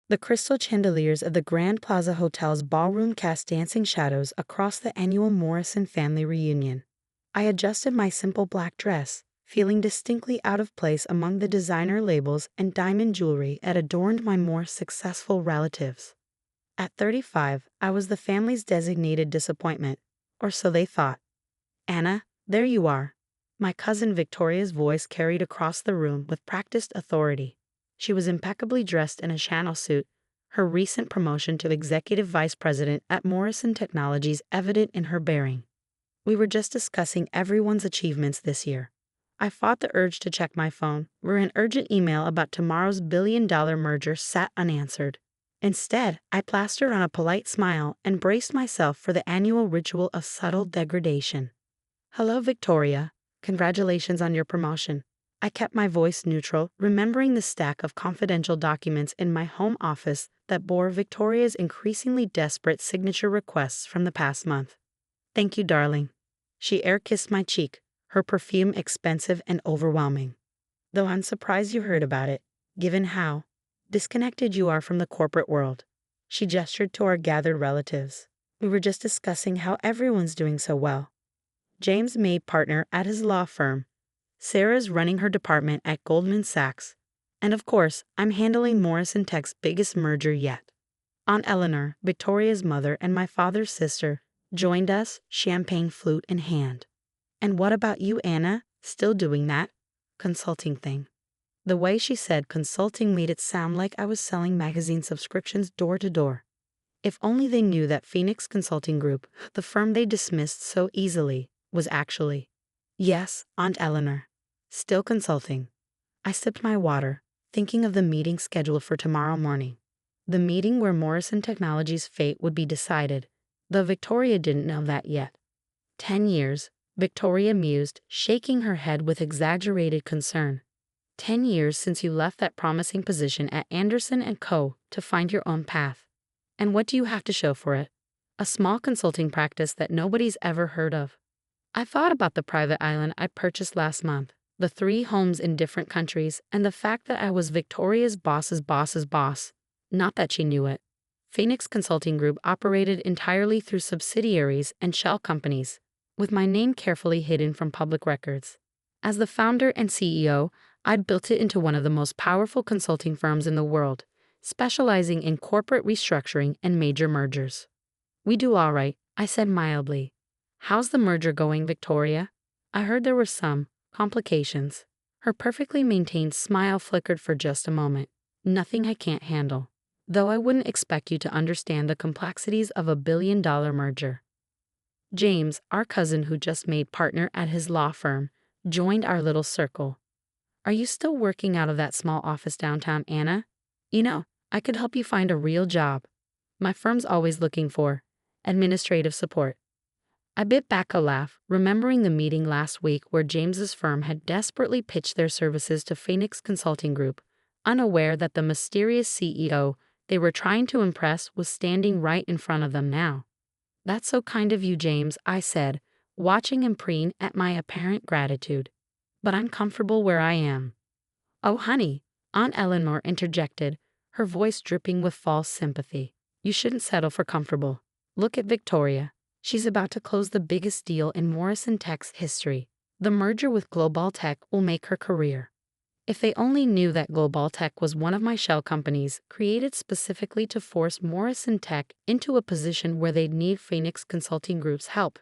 The crystal chandeliers of the Grand Plaza Hotel's ballroom cast dancing shadows across the annual Morrison family reunion. I adjusted my simple black dress, feeling distinctly out of place among the designer labels and diamond jewelry that adorned my more successful relatives. At 35, I was the family's designated disappointment, or so they thought. "Anna, there you are." My cousin Victoria's voice carried across the room with practiced authority. She was impeccably dressed in a Chanel suit, her recent promotion to executive vice president at Morrison Technologies evident in her bearing. We were just discussing everyone's achievements this year. I fought the urge to check my phone, where an urgent email about tomorrow's billion-dollar merger sat unanswered. Instead, I plastered on a polite smile and braced myself for the annual ritual of subtle degradation. "Hello, Victoria. Congratulations on your promotion." I kept my voice neutral, remembering the stack of confidential documents in my home office that bore Victoria's increasingly desperate signature requests from the past month. "Thank you, darling." She air-kissed my cheek, her perfume expensive and overwhelming. "Though I'm surprised you heard about it, given how disconnected you are from the corporate world." She gestured to our gathered relatives. "We were just discussing how everyone's doing so well. James made partner at his law firm. Sarah's running her department at Goldman Sachs. And of course, I'm handling Morrison Tech's biggest merger yet." Aunt Eleanor, Victoria's mother and my father's sister, joined us, champagne flute in hand. "And what about you, Anna? Still doing that consulting thing?" The way she said consulting made it sound like I was selling magazine subscriptions door to door. If only they knew that Phoenix Consulting Group, the firm they dismissed so easily, was actually. "Yes, Aunt Eleanor. Still consulting." I sipped my water, thinking of the meeting scheduled for tomorrow morning. The meeting where Morrison Technologies' fate would be decided, though Victoria didn't know that yet. 10 years, Victoria mused, shaking her head with exaggerated concern. 10 years since you left that promising position at Anderson & Co. to find your own path. And what do you have to show for it? A small consulting practice that nobody's ever heard of. I thought about the private island I purchased last month, the 3 homes in different countries, and the fact that I was Victoria's boss's boss's boss. Not that she knew it. Phoenix Consulting Group operated entirely through subsidiaries and shell companies, with my name carefully hidden from public records. As the founder and CEO, I'd built it into one of the most powerful consulting firms in the world, specializing in corporate restructuring and major mergers. "We do all right," I said mildly. "How's the merger going, Victoria? I heard there were some complications." Her perfectly maintained smile flickered for just a moment. "Nothing I can't handle. Though I wouldn't expect you to understand the complexities of a billion-dollar merger." James, our cousin who just made partner at his law firm, joined our little circle. "Are you still working out of that small office downtown, Anna? I could help you find a real job. My firm's always looking for administrative support." I bit back a laugh, remembering the meeting last week where James's firm had desperately pitched their services to Phoenix Consulting Group, unaware that the mysterious CEO they were trying to impress was standing right in front of them now. "That's so kind of you, James," I said, watching him preen at my apparent gratitude. "But I'm comfortable where I am." "Oh, honey," Aunt Eleanor interjected, her voice dripping with false sympathy. "You shouldn't settle for comfortable. Look at Victoria. She's about to close the biggest deal in Morrison Tech's history. The merger with Global Tech will make her career." If they only knew that Global Tech was one of my shell companies, created specifically to force Morrison Tech into a position where they'd need Phoenix Consulting Group's help.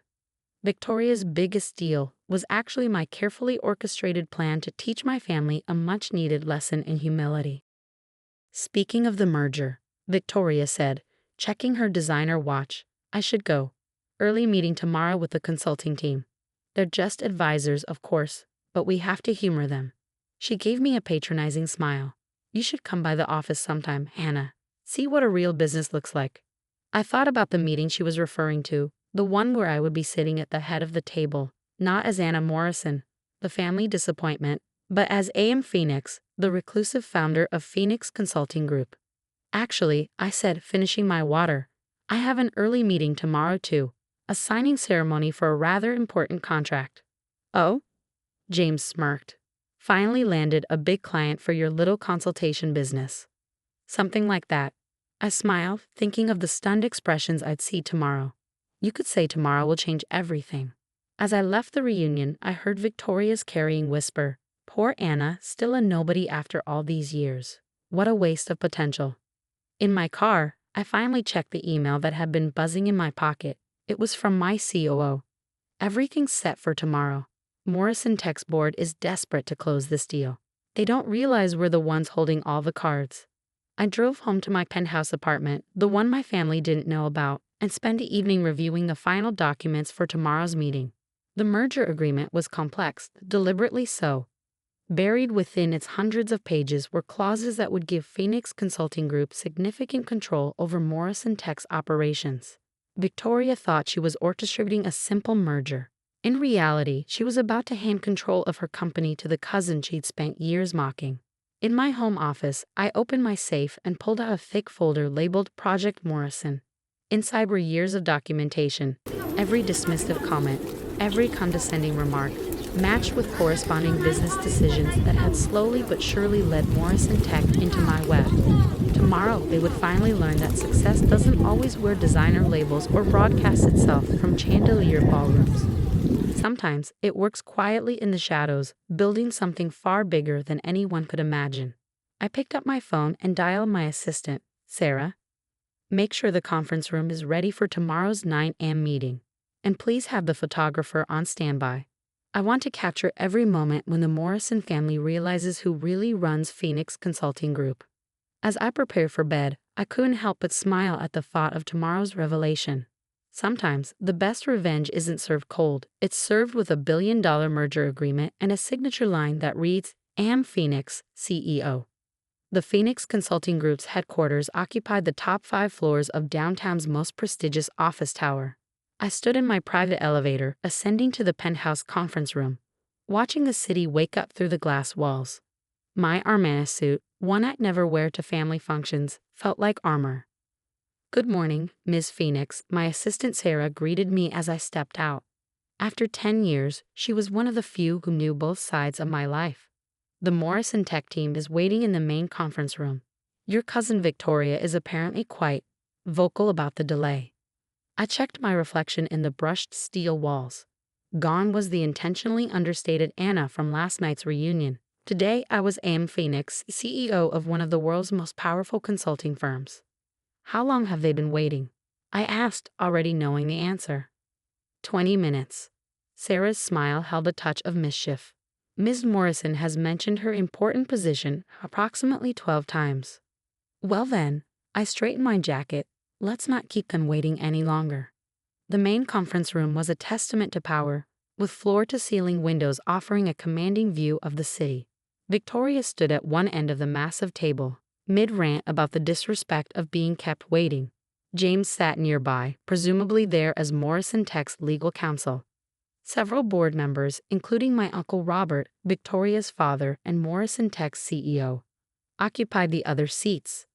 Victoria's biggest deal was actually my carefully orchestrated plan to teach my family a much-needed lesson in humility. "Speaking of the merger," Victoria said, checking her designer watch, "I should go. Early meeting tomorrow with the consulting team. They're just advisors, of course, but we have to humor them." She gave me a patronizing smile. "You should come by the office sometime, Hannah. See what a real business looks like." I thought about the meeting she was referring to, the one where I would be sitting at the head of the table, not as Anna Morrison, the family disappointment, but as A.M. Phoenix, the reclusive founder of Phoenix Consulting Group. "Actually," I said, finishing my water, "I have an early meeting tomorrow too, a signing ceremony for a rather important contract." "Oh?" James smirked. "Finally landed a big client for your little consultation business." Something like that. I smiled, thinking of the stunned expressions I'd see tomorrow. You could say tomorrow will change everything. As I left the reunion, I heard Victoria's carrying whisper, "Poor Anna, still a nobody after all these years. What a waste of potential." In my car, I finally checked the email that had been buzzing in my pocket. It was from my COO. "Everything's set for tomorrow. Morrison Tech's board is desperate to close this deal. They don't realize we're the ones holding all the cards." I drove home to my penthouse apartment, the one my family didn't know about, and spent the evening reviewing the final documents for tomorrow's meeting. The merger agreement was complex, deliberately so. Buried within its hundreds of pages were clauses that would give Phoenix Consulting Group significant control over Morrison Tech's operations. Victoria thought she was orchestrating a simple merger. In reality, she was about to hand control of her company to the cousin she'd spent years mocking. In my home office, I opened my safe and pulled out a thick folder labeled Project Morrison. Inside were years of documentation, every dismissive comment, every condescending remark, matched with corresponding business decisions that had slowly but surely led Morrison Tech into my web. Tomorrow, they would finally learn that success doesn't always wear designer labels or broadcast itself from chandelier ballrooms. Sometimes it works quietly in the shadows, building something far bigger than anyone could imagine. I picked up my phone and dialed my assistant, Sarah. "Make sure the conference room is ready for tomorrow's 9 a.m. meeting. And please have the photographer on standby. I want to capture every moment when the Morrison family realizes who really runs Phoenix Consulting Group." As I prepared for bed, I couldn't help but smile at the thought of tomorrow's revelation. Sometimes, the best revenge isn't served cold, it's served with a billion-dollar merger agreement and a signature line that reads, "Am Phoenix, CEO." The Phoenix Consulting Group's headquarters occupied the top 5 floors of downtown's most prestigious office tower. I stood in my private elevator, ascending to the penthouse conference room, watching the city wake up through the glass walls. My Armani suit, one I'd never wear to family functions, felt like armor. "Good morning, Ms. Phoenix," my assistant Sarah greeted me as I stepped out. After 10 years, she was one of the few who knew both sides of my life. "The Morrison Tech team is waiting in the main conference room. Your cousin Victoria is apparently quite vocal about the delay." I checked my reflection in the brushed steel walls. Gone was the intentionally understated Anna from last night's reunion. Today I was Am Phoenix, CEO of one of the world's most powerful consulting firms. "How long have they been waiting?" I asked, already knowing the answer. 20 minutes. Sarah's smile held a touch of mischief. "Ms. Morrison has mentioned her important position approximately 12 times. Well then," I straightened my jacket, "let's not keep them waiting any longer." The main conference room was a testament to power, with floor-to-ceiling windows offering a commanding view of the city. Victoria stood at one end of the massive table, mid-rant about the disrespect of being kept waiting. James sat nearby, presumably there as Morrison Tech's legal counsel. Several board members, including my Uncle Robert, Victoria's father, and Morrison Tech's CEO, occupied the other seats.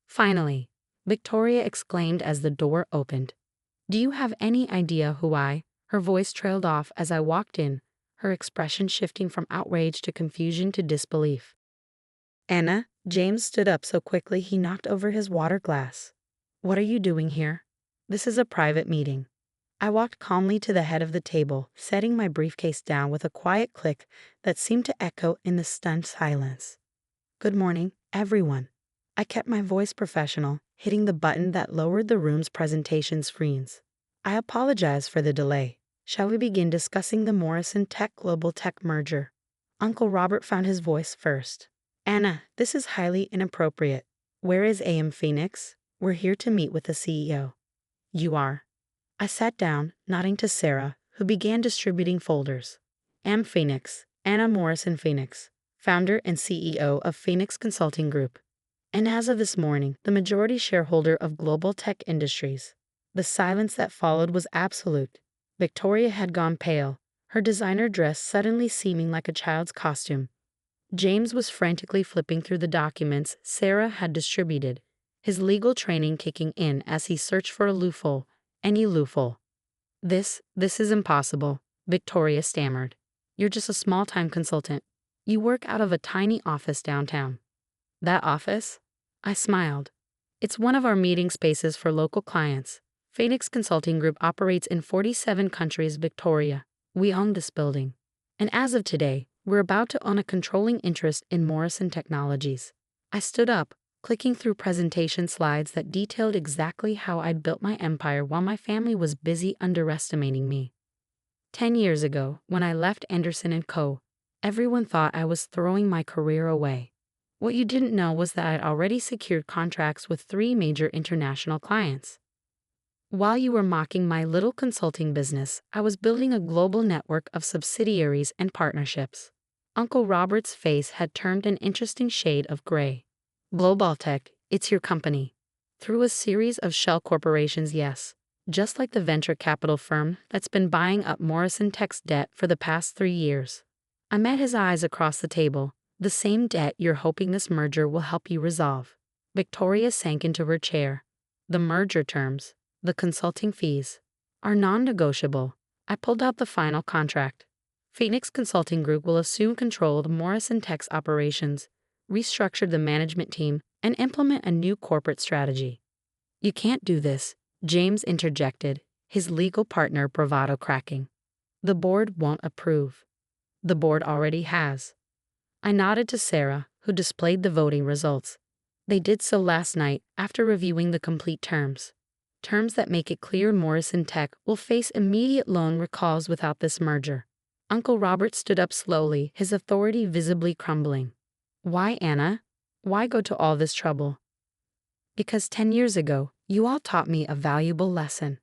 Finally, Victoria exclaimed as the door opened. "Do you have any idea who I—" Her voice trailed off as I walked in, her expression shifting from outrage to confusion to disbelief. "Anna," James stood up so quickly he knocked over his water glass. "What are you doing here? This is a private meeting." I walked calmly to the head of the table, setting my briefcase down with a quiet click that seemed to echo in the stunned silence. "Good morning, everyone." I kept my voice professional, hitting the button that lowered the room's presentation screens. "I apologize for the delay. Shall we begin discussing the Morrison Tech Global Tech merger?" Uncle Robert found his voice first. "Anna, this is highly inappropriate. Where is AM Phoenix? We're here to meet with the CEO." "You are." I sat down, nodding to Sarah, who began distributing folders. "AM Phoenix, Anna Morrison Phoenix, founder and CEO of Phoenix Consulting Group. And as of this morning, the majority shareholder of Global Tech Industries." The silence that followed was absolute. Victoria had gone pale, her designer dress suddenly seeming like a child's costume. James was frantically flipping through the documents Sarah had distributed, his legal training kicking in as he searched for a loophole, any loophole. This is impossible," Victoria stammered. "You're just a small-time consultant. You work out of a tiny office downtown." "That office?" I smiled. It's one of our meeting spaces for local clients. Phoenix Consulting Group operates in 47 countries, Victoria. We own this building. And as of today, we're about to own a controlling interest in Morrison Technologies. I stood up, clicking through presentation slides that detailed exactly how I'd built my empire while my family was busy underestimating me. 10 years ago, when I left Anderson & Co., everyone thought I was throwing my career away. What you didn't know was that I'd already secured contracts with 3 major international clients. While you were mocking my little consulting business, I was building a global network of subsidiaries and partnerships. Uncle Robert's face had turned an interesting shade of gray. Global Tech, it's your company. Through a series of shell corporations, yes. Just like the venture capital firm that's been buying up Morrison Tech's debt for the past 3 years. I met his eyes across the table. The same debt you're hoping this merger will help you resolve. Victoria sank into her chair. The merger terms, the consulting fees, are non-negotiable. I pulled out the final contract. Phoenix Consulting Group will assume control of Morrison Tech's operations, restructure the management team, and implement a new corporate strategy. You can't do this, James interjected, his legal partner bravado cracking. The board won't approve. The board already has. I nodded to Sarah, who displayed the voting results. They did so last night after reviewing the complete terms. Terms that make it clear Morrison Tech will face immediate loan recalls without this merger. Uncle Robert stood up slowly, his authority visibly crumbling. Why, Anna? Why go to all this trouble? Because 10 years ago, you all taught me a valuable lesson.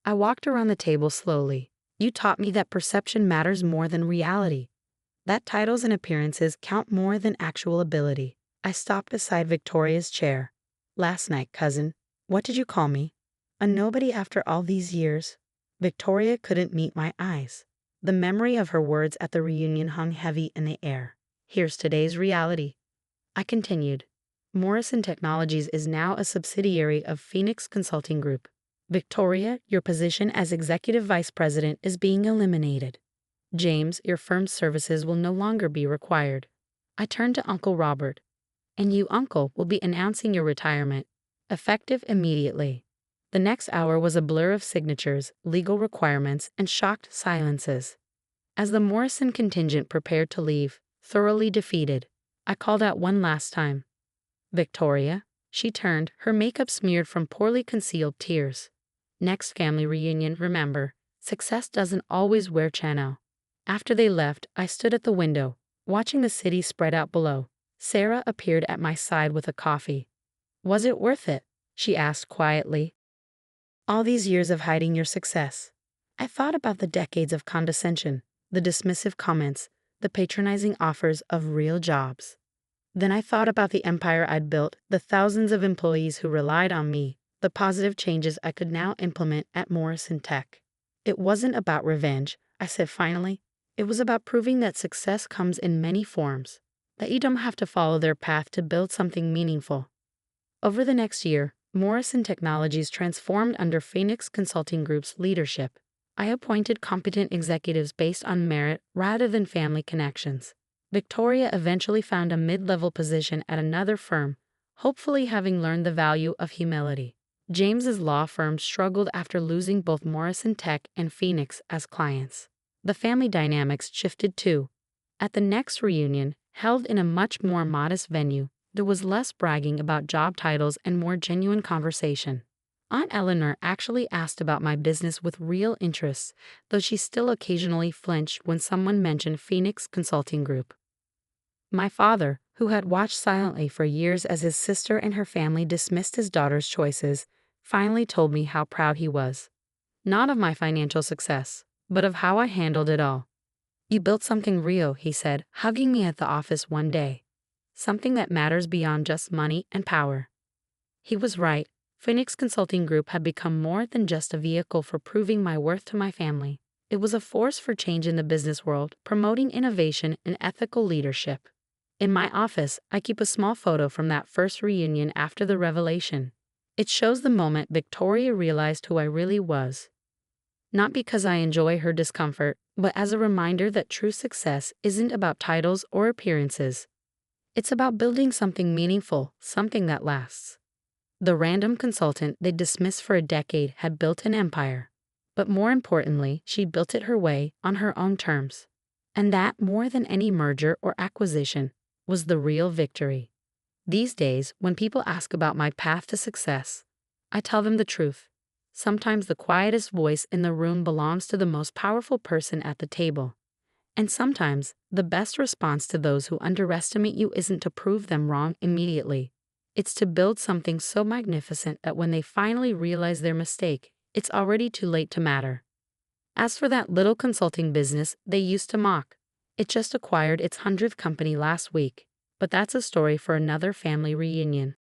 I walked around the table slowly. You taught me that perception matters more than reality. That titles and appearances count more than actual ability. I stopped beside Victoria's chair. Last night, cousin. What did you call me? A nobody after all these years? Victoria couldn't meet my eyes. The memory of her words at the reunion hung heavy in the air. Here's today's reality. I continued. Morrison Technologies is now a subsidiary of Phoenix Consulting Group. Victoria, your position as Executive Vice President is being eliminated. James, your firm's services will no longer be required. I turned to Uncle Robert. And you, Uncle, will be announcing your retirement, effective immediately. The next hour was a blur of signatures, legal requirements, and shocked silences. As the Morrison contingent prepared to leave, thoroughly defeated, I called out one last time. Victoria. She turned, her makeup smeared from poorly concealed tears. Next family reunion, remember, success doesn't always wear Chanel. After they left, I stood at the window, watching the city spread out below. Sarah appeared at my side with a coffee. Was it worth it? She asked quietly. All these years of hiding your success. I thought about the decades of condescension, the dismissive comments, the patronizing offers of real jobs. Then I thought about the empire I'd built, the thousands of employees who relied on me, the positive changes I could now implement at Morrison Tech. It wasn't about revenge, I said finally. It was about proving that success comes in many forms, that you don't have to follow their path to build something meaningful. Over the next year, Morrison Technologies transformed under Phoenix Consulting Group's leadership. I appointed competent executives based on merit rather than family connections. Victoria eventually found a mid-level position at another firm, hopefully having learned the value of humility. James's law firm struggled after losing both Morrison Tech and Phoenix as clients. The family dynamics shifted too. At the next reunion, held in a much more modest venue, there was less bragging about job titles and more genuine conversation. Aunt Eleanor actually asked about my business with real interest, though she still occasionally flinched when someone mentioned Phoenix Consulting Group. My father, who had watched silently for years as his sister and her family dismissed his daughter's choices, finally told me how proud he was. Not of my financial success, but of how I handled it all. You built something real, he said, hugging me at the office one day. Something that matters beyond just money and power. He was right. Phoenix Consulting Group had become more than just a vehicle for proving my worth to my family. It was a force for change in the business world, promoting innovation and ethical leadership. In my office, I keep a small photo from that first reunion after the revelation. It shows the moment Victoria realized who I really was. Not because I enjoy her discomfort, but as a reminder that true success isn't about titles or appearances. It's about building something meaningful, something that lasts. The random consultant they dismissed for a decade had built an empire. But more importantly, she built it her way, on her own terms. And that, more than any merger or acquisition, was the real victory. These days, when people ask about my path to success, I tell them the truth. Sometimes the quietest voice in the room belongs to the most powerful person at the table. And sometimes, the best response to those who underestimate you isn't to prove them wrong immediately. It's to build something so magnificent that when they finally realize their mistake, it's already too late to matter. As for that little consulting business they used to mock, it just acquired its 100th company last week. But that's a story for another family reunion.